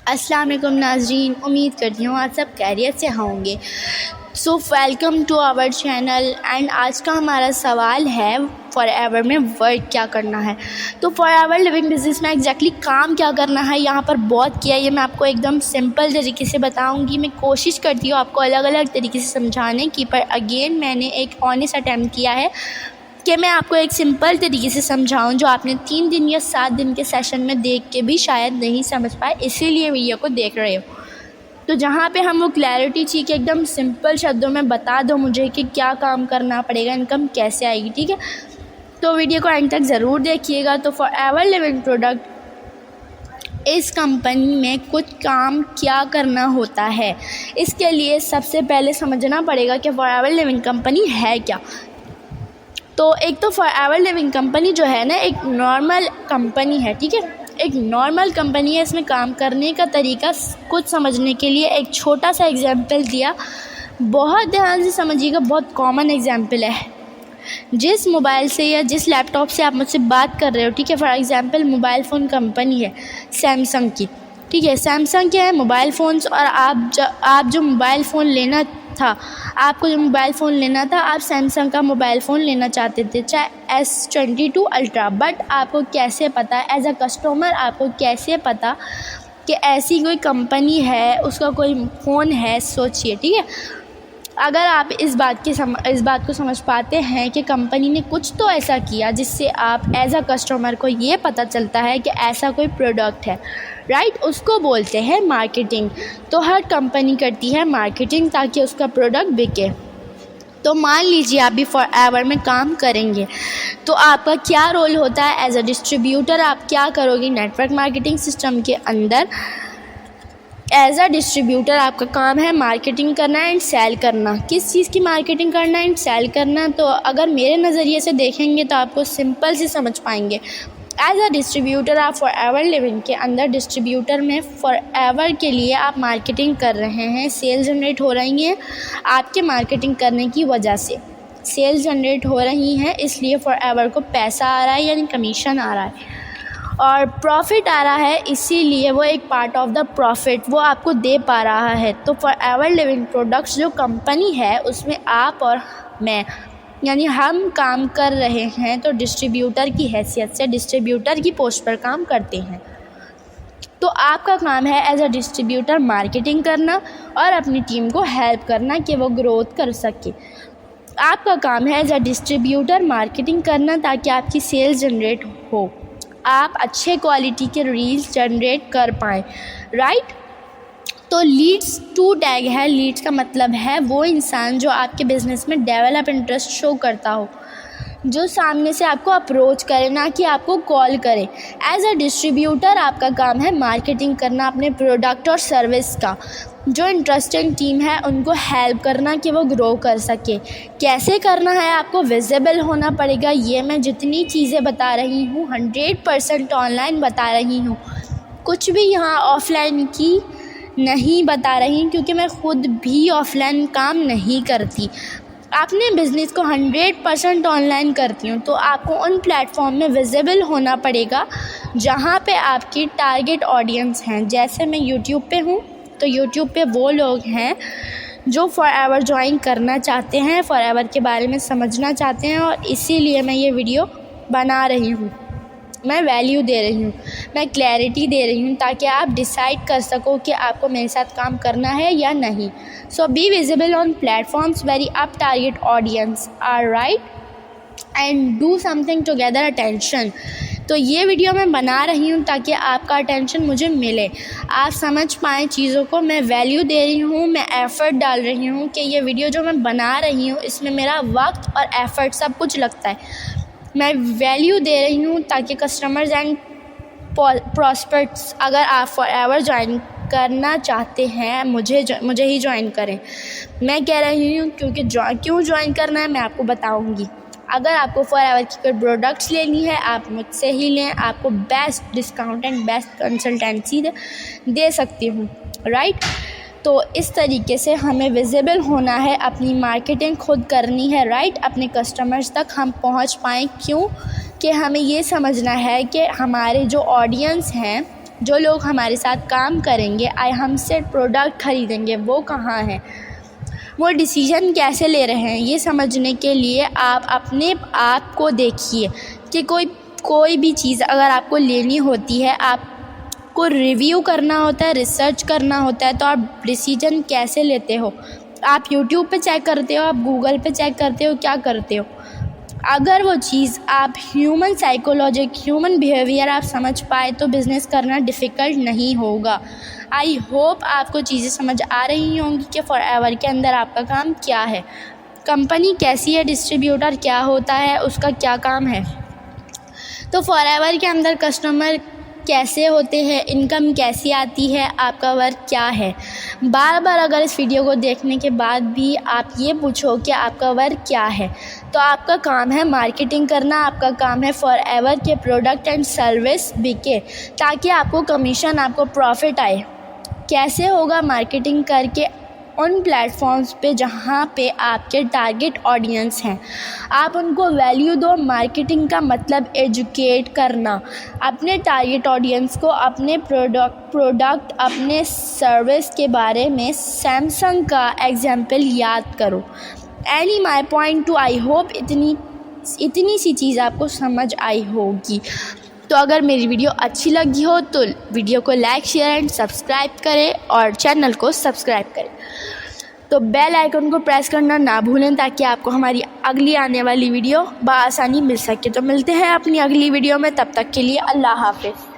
अस्सलाम वालेकुम नाज़रीन, उम्मीद करती हूँ आज सब खैरियत से होंगे। So welcome to our channel and आज का हमारा सवाल है फॉरएवर में वर्क क्या करना है। तो फॉरएवर लिविंग बिजनेस में एग्जैक्टली काम क्या करना है, यहाँ पर बहुत किया है। ये मैं आपको एकदम सिंपल तरीके से बताऊंगी। मैं कोशिश करती हूँ आपको अलग अलग तरीके से समझाने की, पर अगेन मैंने एक ऑनेस्ट अटैम्प्ट किया है कि मैं आपको एक सिंपल तरीके से समझाऊं जो आपने 3 दिन या 7 दिन के सेशन में देख के भी शायद नहीं समझ पाए, इसीलिए वीडियो को देख रहे हो। तो जहाँ पे हम वो क्लैरिटी चाहिए कि एकदम सिंपल शब्दों में बता दो मुझे कि क्या काम करना पड़ेगा, इनकम कैसे आएगी, ठीक है। तो वीडियो को एंड तक ज़रूर देखिएगा। तो फॉरएवर लिविंग प्रोडक्ट इस कंपनी में कुछ काम क्या करना होता है, इसके लिए सबसे पहले समझना पड़ेगा कि फॉरएवर लिविंग कंपनी है क्या। तो एक तो फॉरएवर लिविंग कंपनी जो है ना, एक नॉर्मल कंपनी है, ठीक है। एक नॉर्मल कंपनी है। इसमें काम करने का तरीका कुछ समझने के लिए एक छोटा सा एग्जांपल दिया, बहुत ध्यान से समझिएगा। बहुत कॉमन एग्जांपल है। जिस मोबाइल से या जिस लैपटॉप से आप मुझसे बात कर रहे हो, ठीक है, for example mobile phone company है सैमसंग की, ठीक है। सैमसंग क्या है, मोबाइल फ़ोन्स। और आप जो मोबाइल फ़ोन लेना था, आपको जो मोबाइल फ़ोन लेना था, आप सैमसंग का मोबाइल फ़ोन लेना चाहते थे, चाहे S22 अल्ट्रा। बट आपको कैसे पता, एज अ कस्टमर आपको कैसे पता कि ऐसी कोई कंपनी है, उसका कोई फ़ोन है, सोचिए, ठीक है। अगर आप इस बात को समझ पाते हैं कि कंपनी ने कुछ तो ऐसा किया जिससे आप एज अ कस्टमर को ये पता चलता है कि ऐसा कोई प्रोडक्ट है, राइट, उसको बोलते हैं मार्केटिंग। तो हर कंपनी करती है मार्केटिंग ताकि उसका प्रोडक्ट बिके। तो मान लीजिए आप भी फॉरएवर में काम करेंगे, तो आपका क्या रोल होता है एज अ डिस्ट्रीब्यूटर। आप क्या करोगे नेटवर्क मार्केटिंग सिस्टम के अंदर। एज अ डिस्ट्रीब्यूटर आपका काम है मार्केटिंग करना एंड सेल करना। किस चीज़ की मार्केटिंग करना एंड सेल करना, तो अगर मेरे नज़रिए से देखेंगे तो आपको सिंपल से समझ पाएंगे। एज अ डिस्ट्रीब्यूटर आप फॉरएवर लिविंग के अंदर डिस्ट्रीब्यूटर में फॉरएवर के लिए आप मार्केटिंग कर रहे हैं, सेल जनरेट हो रही हैं आपके मार्केटिंग करने की वजह से। सेल जनरेट हो रही हैं, इसलिए फॉरएवर को पैसा आ रहा है, यानी कमीशन आ रहा है और प्रॉफिट आ रहा है, इसीलिए वो एक पार्ट ऑफ द प्रॉफिट वो आपको दे पा रहा है। तो फॉरएवर लिविंग प्रोडक्ट्स जो कंपनी है, उसमें आप और मैं यानी हम काम कर रहे हैं, तो डिस्ट्रीब्यूटर की हैसियत से डिस्ट्रीब्यूटर की पोस्ट पर काम करते हैं। तो आपका काम है एज अ डिस्ट्रीब्यूटर मार्केटिंग करना और अपनी टीम को हेल्प करना कि वो ग्रोथ कर सके। आपका काम है एज अ डिस्ट्रीब्यूटर मार्केटिंग करना ताकि आपकी सेल्स जनरेट हो, आप अच्छे क्वालिटी के रील्स जनरेट कर पाएँ, राइट। तो लीड्स टू टैग है। लीड्स का मतलब है वो इंसान जो आपके बिज़नेस में डेवलप इंटरेस्ट शो करता हो, जो सामने से आपको अप्रोच करे, ना कि आपको कॉल करे। एज अ डिस्ट्रीब्यूटर आपका काम है मार्केटिंग करना अपने प्रोडक्ट और सर्विस का। जो इंटरेस्टिंग टीम है उनको हेल्प करना कि वो ग्रो कर सके। कैसे करना है, आपको विजिबल होना पड़ेगा। ये मैं जितनी चीज़ें बता रही हूँ 100% ऑनलाइन बता रही हूँ, कुछ भी यहाँ ऑफलाइन की नहीं बता रही, क्योंकि मैं ख़ुद भी ऑफलाइन काम नहीं करती। अपने बिज़नेस को 100% ऑनलाइन करती हूँ। तो आपको उन प्लेटफॉर्म में विजिबल होना पड़ेगा जहाँ पे आपकी टारगेट ऑडियंस हैं। जैसे मैं यूट्यूब पे हूँ, तो यूट्यूब पे वो लोग हैं जो फॉरएवर ज्वाइन करना चाहते हैं, फॉरएवर के बारे में समझना चाहते हैं, और इसीलिए मैं ये वीडियो बना रही हूँ। मैं वैल्यू दे रही हूँ, मैं क्लैरिटी दे रही हूँ ताकि आप डिसाइड कर सको कि आपको मेरे साथ काम करना है या नहीं। So be visible on platforms very up target audience are right and do something together attention. तो ये वीडियो मैं बना रही हूँ ताकि आपका अटेंशन मुझे मिले, आप समझ पाएँ चीज़ों को। मैं वैल्यू दे रही हूँ, मैं एफ़र्ट डाल रही हूँ कि ये वीडियो जो मैं बना रही हूँ इसमें मेरा वक्त और एफ़र्ट सब कुछ लगता है। मैं वैल्यू दे रही हूँ ताकि कस्टमर्स एंड प्रॉस्पेक्ट्स, अगर आप फॉरएवर ज्वाइन करना चाहते हैं, मुझे ही ज्वाइन करें। मैं कह रही हूँ क्योंकि क्यों ज्वाइन करना है मैं आपको बताऊँगी। अगर आपको फॉरएवर की कोई प्रोडक्ट्स लेनी है, आप मुझसे ही लें, आपको best discount and best consultancy दे सकती हूँ, राइट। तो इस तरीके से हमें विजिबल होना है, अपनी मार्केटिंग खुद करनी है, राइट। अपने कस्टमर्स तक हम पहुंच पाएँ, क्यों कि हमें ये समझना है कि हमारे जो ऑडियंस हैं जो लोग हमारे साथ काम करेंगे, हमसे प्रोडक्ट ख़रीदेंगे, वो कहाँ हैं, वो डिसीजन कैसे ले रहे हैं, ये समझने के लिए आप अपने आप को देखिए कि कोई भी चीज़ अगर आपको लेनी होती है, आपको रिव्यू करना होता है, रिसर्च करना होता है, तो आप डिसीजन कैसे लेते हो? आप यूट्यूब पे चेक करते हो, आप गूगल पे चेक करते हो, क्या करते हो? अगर वो चीज़ आप ह्यूमन साइकोलॉजी, ह्यूमन बिहेवियर आप समझ पाए तो बिज़नेस करना डिफ़िकल्ट नहीं होगा। आई होप आपको चीज़ें समझ आ रही होंगी कि फॉरएवर के अंदर आपका काम क्या है, कंपनी कैसी है, डिस्ट्रीब्यूटर क्या होता है, उसका क्या काम है। तो फॉरएवर के अंदर कस्टमर कैसे होते हैं, इनकम कैसी आती है, आपका वर्क क्या है। बार बार अगर इस वीडियो को देखने के बाद भी आप ये पूछो कि आपका वर्क क्या है, तो आपका काम है मार्केटिंग करना, आपका काम है फॉरएवर के प्रोडक्ट एंड सर्विस बिके, ताकि आपको कमीशन, आपको प्रॉफिट आए। कैसे होगा? मार्केटिंग करके उन प्लेटफॉर्म्स पे जहाँ पे आपके टारगेट ऑडियंस हैं, आप उनको वैल्यू दो। मार्केटिंग का मतलब एजुकेट करना, अपने टारगेट ऑडियंस को अपने प्रोडक्ट अपने सर्विस के बारे में सैमसंग का एग्जाम्पल याद करो। Any my point two, I hope इतनी सी चीज़ आपको समझ आई होगी। तो अगर मेरी वीडियो अच्छी लगी हो तो वीडियो को लाइक, शेयर एंड सब्सक्राइब करें और चैनल को सब्सक्राइब करें। तो बेल आइकन को प्रेस करना ना भूलें ताकि आपको हमारी अगली आने वाली वीडियो बआसानी मिल सके। तो मिलते हैं अपनी अगली वीडियो में, तब तक के लिए अल्लाह हाफ़िज़।